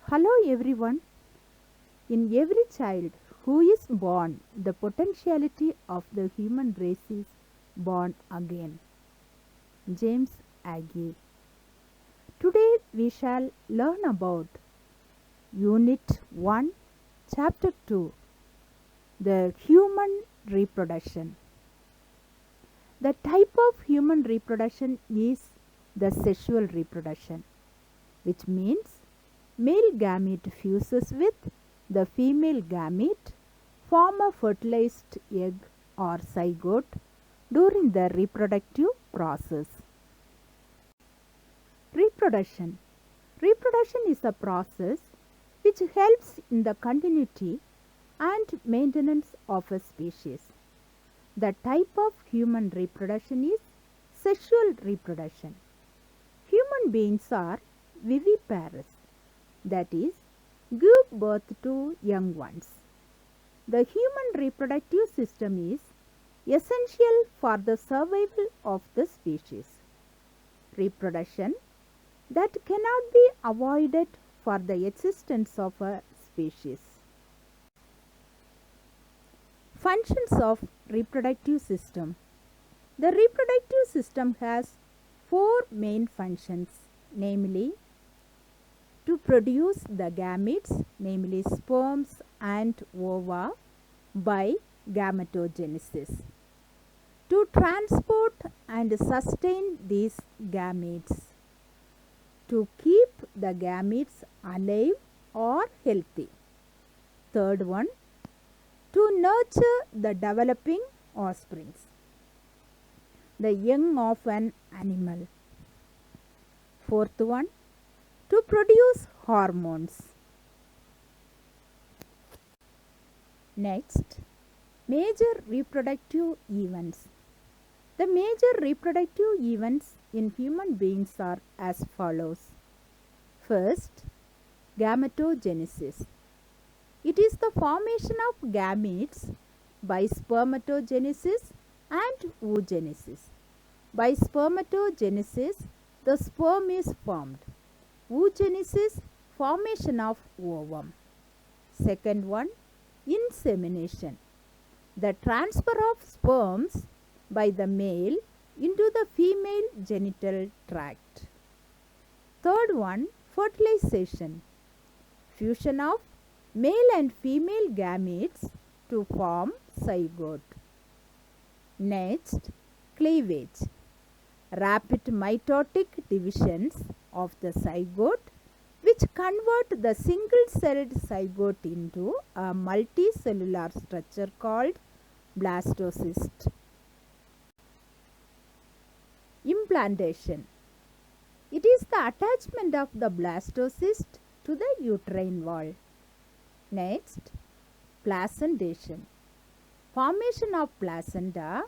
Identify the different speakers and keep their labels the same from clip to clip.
Speaker 1: Hello everyone. In every child who is born, the potentiality of the human race is born again. James Agee. Today we shall learn about Unit 1, Chapter 2, the human reproduction. The type of human reproduction is the sexual reproduction, which means male gamete fuses with the female gamete, form a fertilized egg or zygote during the reproductive process. Reproduction. Reproduction is a process which helps in the continuity and maintenance of a species. The type of human reproduction is sexual reproduction. Human beings are viviparous, that is, give birth to young ones. The human reproductive system is essential for the survival of the species. Reproduction that cannot be avoided for the existence of a species. Functions of reproductive system. The reproductive system has four main functions, namely to produce the gametes, namely sperms and ova, by gametogenesis, to transport and sustain these gametes, to keep the gametes alive or healthy. Third one, to nurture the developing offsprings, the young of an animal. Fourth one, to produce hormones. Next, major reproductive events. The major reproductive events in human beings are as follows. First, gametogenesis. It is the formation of gametes by spermatogenesis and oogenesis. By spermatogenesis, the sperm is formed. Oogenesis, formation of ovum. Second one, insemination. The transfer of sperms by the male into the female genital tract. Third one, fertilization. Fusion of male and female gametes to form zygote. Next, cleavage. Rapid mitotic divisions of the zygote which convert the single-celled zygote into a multicellular structure called blastocyst. Implantation. It is the attachment of the blastocyst to the uterine wall. Next, placentation. Formation of placenta,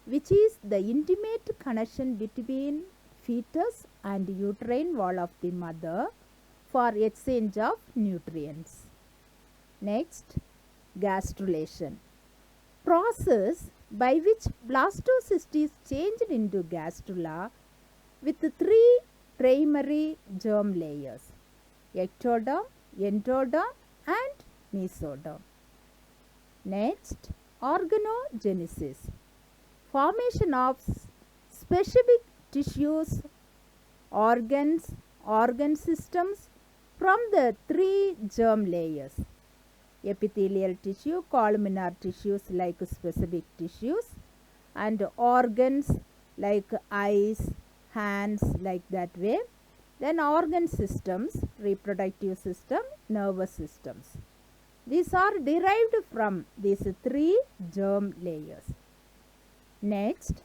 Speaker 1: which is the intimate connection between fetus and uterine wall of the mother for exchange of nutrients. Next, gastrulation. Process by which blastocyst is changed into gastrula with three primary germ layers: ectoderm, endoderm and mesoderm. Next, organogenesis. Formation of specific tissues, organs, organ systems from the three germ layers: epithelial tissue, columnar tissues like specific tissues, and organs like eyes, hands, like that way. Then organ systems, reproductive system, nervous systems. These are derived from these three germ layers. Next,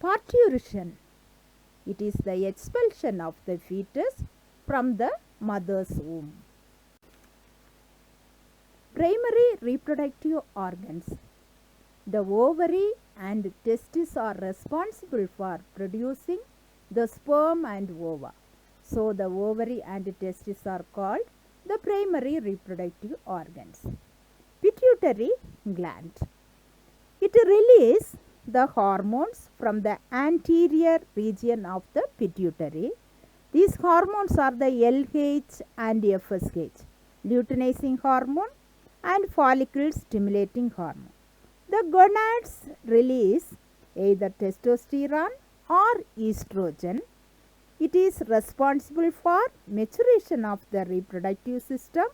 Speaker 1: parturition. It is the expulsion of the fetus from the mother's womb. Primary reproductive organs. The ovary and testis are responsible for producing the sperm and ova. So, the ovary and testis are called the primary reproductive organs. Pituitary gland. It releases the hormones from the anterior region of the pituitary. These hormones are the LH and FSH, luteinizing hormone and follicle stimulating hormone. The gonads release either testosterone or estrogen. It is responsible for maturation of the reproductive system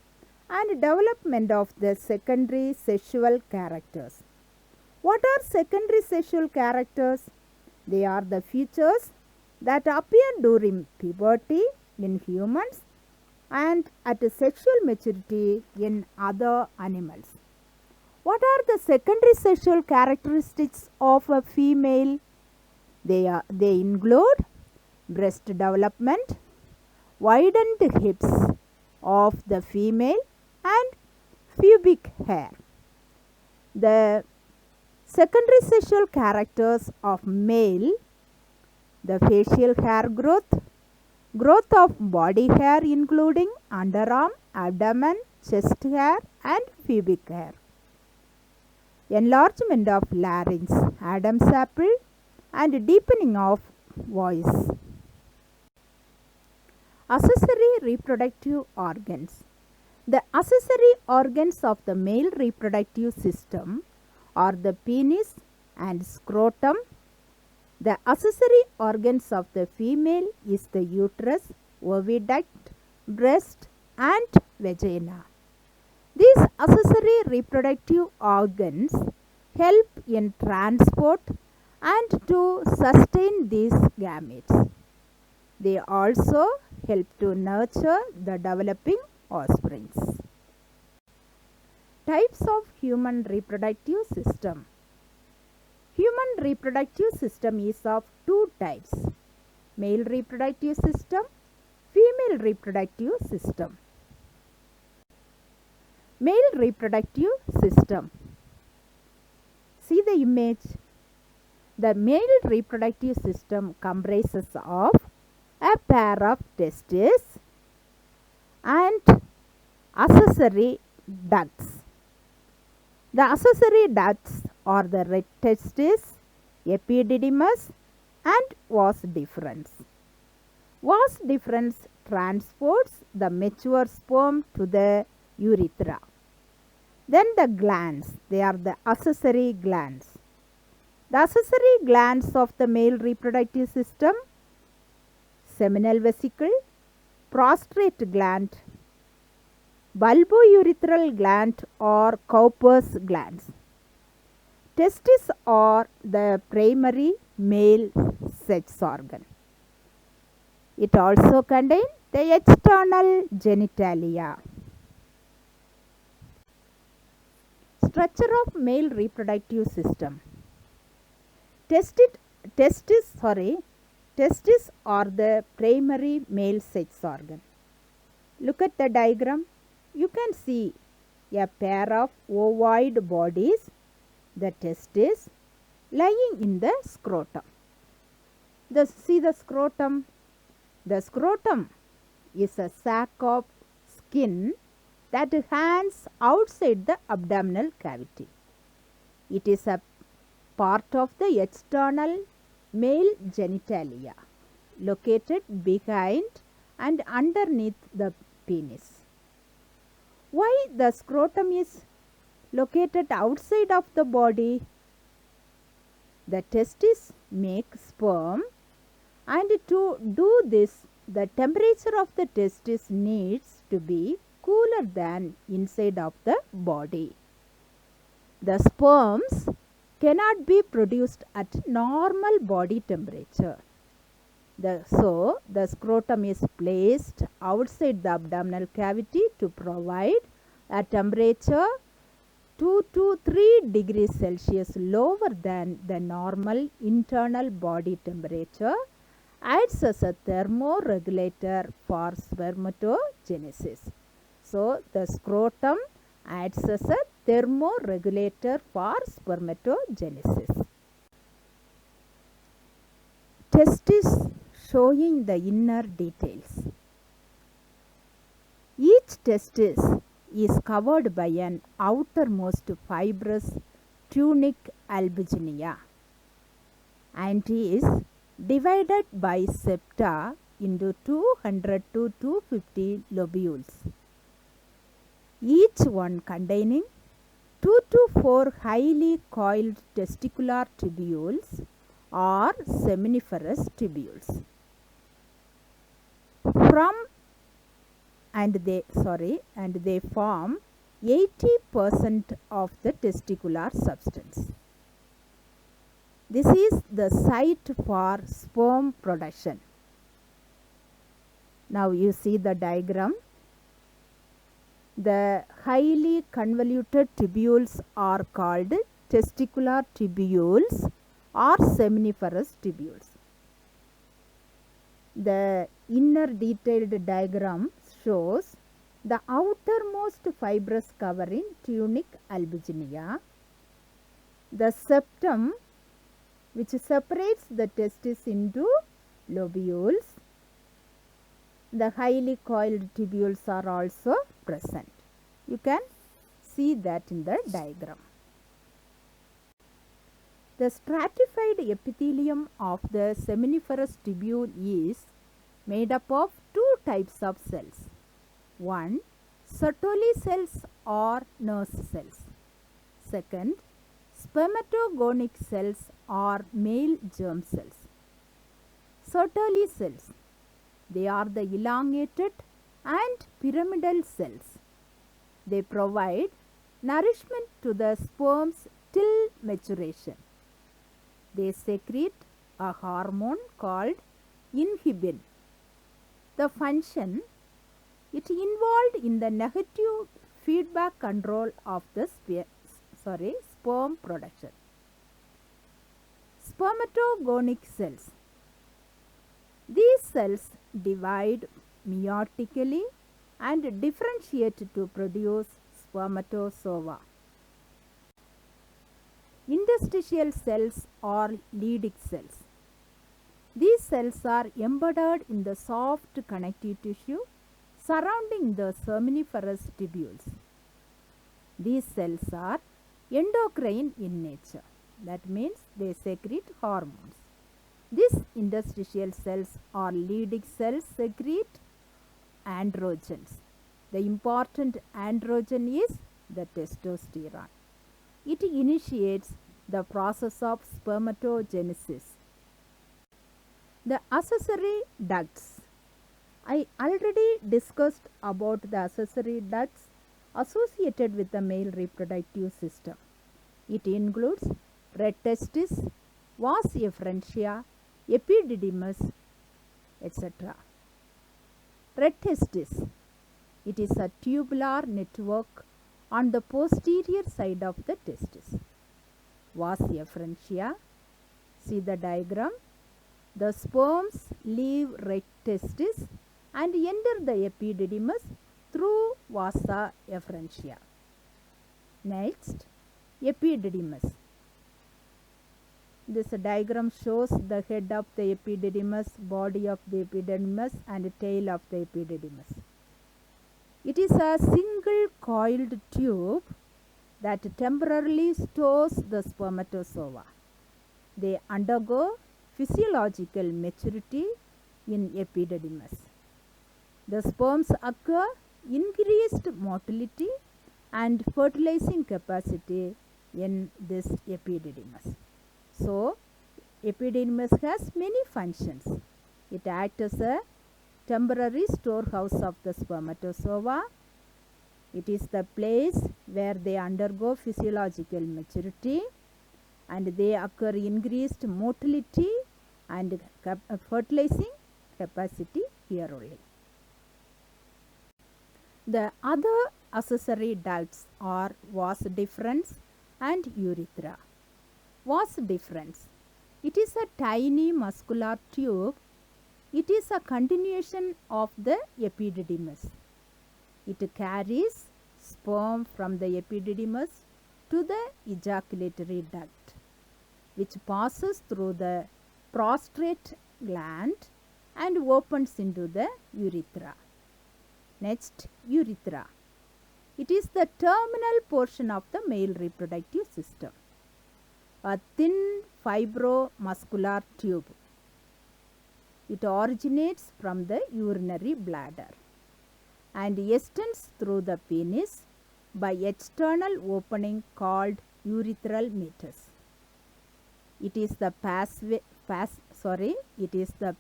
Speaker 1: and development of the secondary sexual characters. What are secondary sexual characters? They are the features that appear during puberty in humans and at sexual maturity in other animals. What are the secondary sexual characteristics of a female? They include breast development, widened hips of the female, and pubic hair. The secondary sexual characters of male: the facial hair growth, growth of body hair including underarm, abdomen, chest hair and pubic hair, enlargement of larynx, Adam's apple, and deepening of voice. Accessory reproductive organs. The accessory organs of the male reproductive system are the penis and scrotum. The accessory organs of the female is the uterus, oviduct, breast and vagina. These accessory reproductive organs help in transport and to sustain these gametes. They also help to nurture the developing offspring. Types of human reproductive system. Human reproductive system is of two types: male reproductive system, female reproductive system. Male reproductive system. See the image. The male reproductive system comprises of a pair of testes and accessory ducts. The accessory ducts are the red testis, epididymis and vas deferens. Vas deferens transports the mature sperm to the urethra. Then the glands, they are the accessory glands. The accessory glands of the male reproductive system: seminal vesicle, prostate gland, bulbourethral gland or Cowper's glands. Testes are the primary male sex organ. It also contains the external genitalia. Structure of male reproductive system. Testes are the primary male sex organ. Look at the diagram. You can see a pair of ovoid bodies, the testes, lying in the scrotum. See the scrotum. The scrotum is a sac of skin that hangs outside the abdominal cavity. It is a part of the external male genitalia, located behind and underneath the penis. Why the scrotum is located outside of the body? The testes make sperm, and to do this, the temperature of the testis needs to be cooler than inside of the body. The sperms cannot be produced at normal body temperature. So, the scrotum is placed outside the abdominal cavity to provide a temperature 2 to 3 degrees Celsius lower than the normal internal body temperature, acts as a thermoregulator for spermatogenesis. So, the scrotum acts as a thermoregulator for spermatogenesis. Testis showing the inner details. Each testis is covered by an outermost fibrous tunic albuginea and is divided by septa into 200 to 250 lobules, each one containing 2 to 4 highly coiled testicular tubules or seminiferous tubules. They form 80% of the testicular substance. This is the site for sperm production. Now you see the diagram. The highly convoluted tubules are called testicular tubules or seminiferous tubules. The inner detailed diagram shows the outermost fibrous covering tunic albuginea, the septum which separates the testis into lobules. The highly coiled tubules are also present. You can see that in the diagram. The stratified epithelium of the seminiferous tubule is made up of two types of cells. One, Sertoli cells or nurse cells. Second, spermatogonic cells or male germ cells. Sertoli cells, they are the elongated and pyramidal cells. They provide nourishment to the sperms till maturation. They secrete a hormone called inhibin. The function, it involved in the negative feedback control of the sperm production. Spermatogonic cells. These cells divide meiotically and differentiate to produce spermatozoa. Interstitial cells or Leydig cells. These cells are embedded in the soft connective tissue surrounding the seminiferous tubules. These cells are endocrine in nature. That means they secrete hormones. These interstitial cells or Leydig cells secrete androgens. The important androgen is the testosterone. It initiates the process of spermatogenesis. The accessory ducts. I already discussed about the accessory ducts associated with the male reproductive system. It includes red testis, vas efferentia, epididymis, etc. Red testis. It is a tubular network on the posterior side of the testis. Vas efferentia. See the diagram. The sperms leave red testis and enter the epididymis through vasa efferentia. Next, epididymis. This diagram shows the head of the epididymis, body of the epididymis and tail of the epididymis. It is a single coiled tube that temporarily stores the spermatozoa. They undergo physiological maturity in epididymis. The sperms occur increased motility and fertilizing capacity in this epididymis. So, epididymis has many functions. It acts as a temporary storehouse of the spermatozoa. It is the place where they undergo physiological maturity and they occur increased motility and fertilizing capacity here only. The other accessory ducts are vas deferens and urethra. Vas deferens. It is a tiny muscular tube. It is a continuation of the epididymis. It carries sperm from the epididymis to the ejaculatory duct, which passes through the prostate gland and opens into the urethra. Next, urethra. It is the terminal portion of the male reproductive system. A thin fibromuscular tube. It originates from the urinary bladder and extends through the penis by external opening called urethral meatus. It is the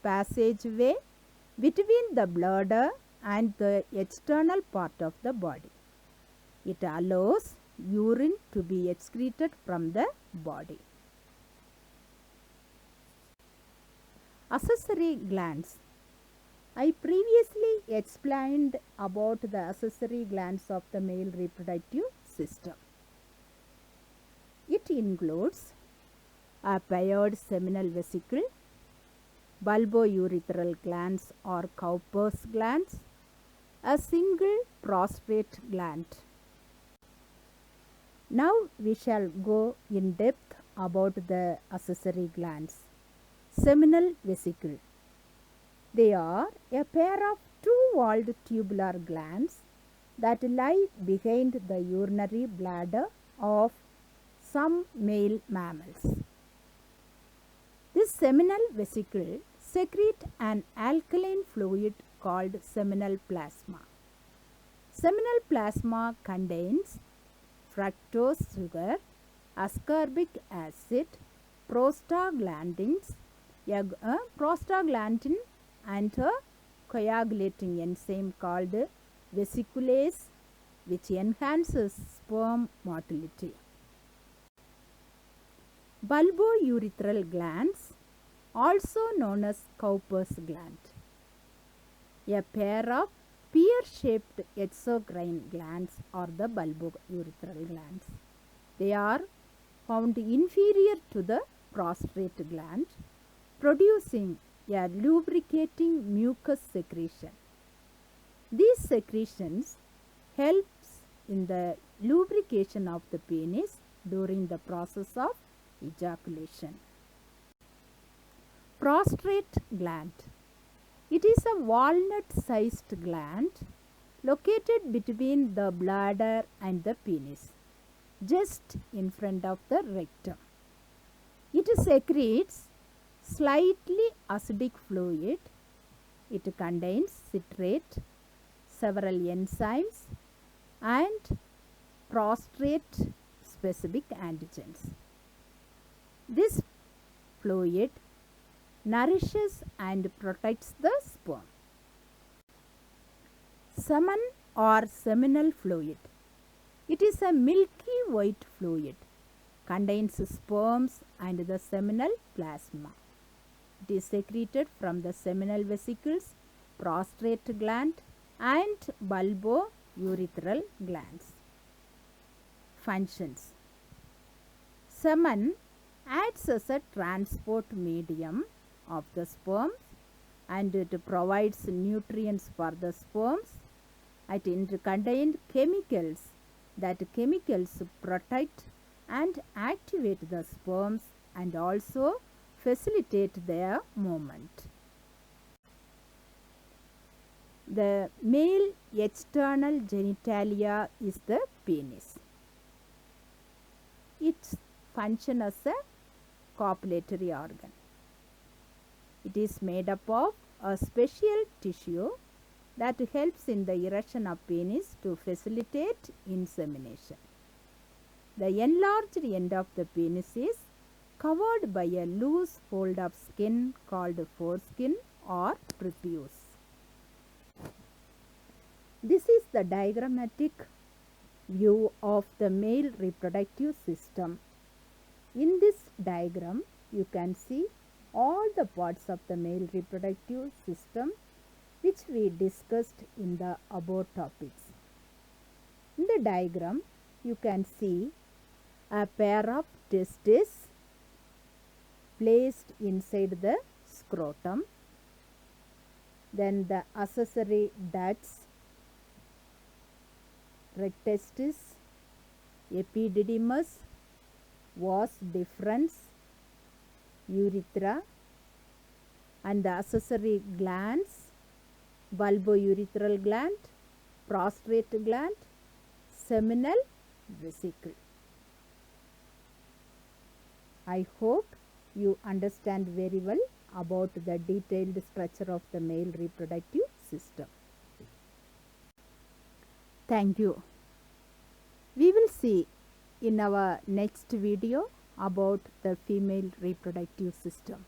Speaker 1: passageway between the bladder and the external part of the body. It allows urine to be excreted from the body. Accessory glands. I previously explained about the accessory glands of the male reproductive system. It includes a paired seminal vesicle, bulbourethral glands or Cowper's glands, a single prostate gland. Now we shall go in depth about the accessory glands. Seminal vesicle. They are a pair of two-walled tubular glands that lie behind the urinary bladder of some male mammals. This seminal vesicle secrete an alkaline fluid called seminal plasma. Seminal plasma contains fructose sugar, ascorbic acid, prostaglandins, prostaglandin and a coagulating enzyme called vesiculase, which enhances sperm motility. Bulbourethral glands, also known as Cowper's gland, a pair of pear-shaped exocrine glands are the bulbourethral glands. They are found inferior to the prostate gland, producing a lubricating mucus secretion. These secretions helps in the lubrication of the penis during the process of ejaculation. Prostate gland. It is a walnut-sized gland located between the bladder and the penis, just in front of the rectum. It secretes slightly acidic fluid. It contains citrate, several enzymes, and prostate-specific antigens. This fluid nourishes and protects the sperm. Semen or seminal fluid. It is a milky white fluid, contains sperms and the seminal plasma. It is secreted from the seminal vesicles, prostate gland and bulbourethral glands. Functions. Semen acts as a transport medium of the sperms and it provides nutrients for the sperms. It contains chemicals. That chemicals protect and activate the sperms and also facilitate their movement. The male external genitalia is the penis. It functions as a copulatory organ. It is made up of a special tissue that helps in the erection of penis to facilitate insemination. The enlarged end of the penis is covered by a loose fold of skin called foreskin or prepuce. This is the diagrammatic view of the male reproductive system. In this diagram, you can see all the parts of the male reproductive system which we discussed in the above topics. In the diagram, you can see a pair of testes placed inside the scrotum, then the accessory ducts, rectestis, epididymis, vas deferens, urethra, and the accessory glands, bulbourethral gland, prostate gland, seminal vesicle. I hope you understand very well about the detailed structure of the male reproductive system. Thank you. We will see in our next video about the female reproductive system.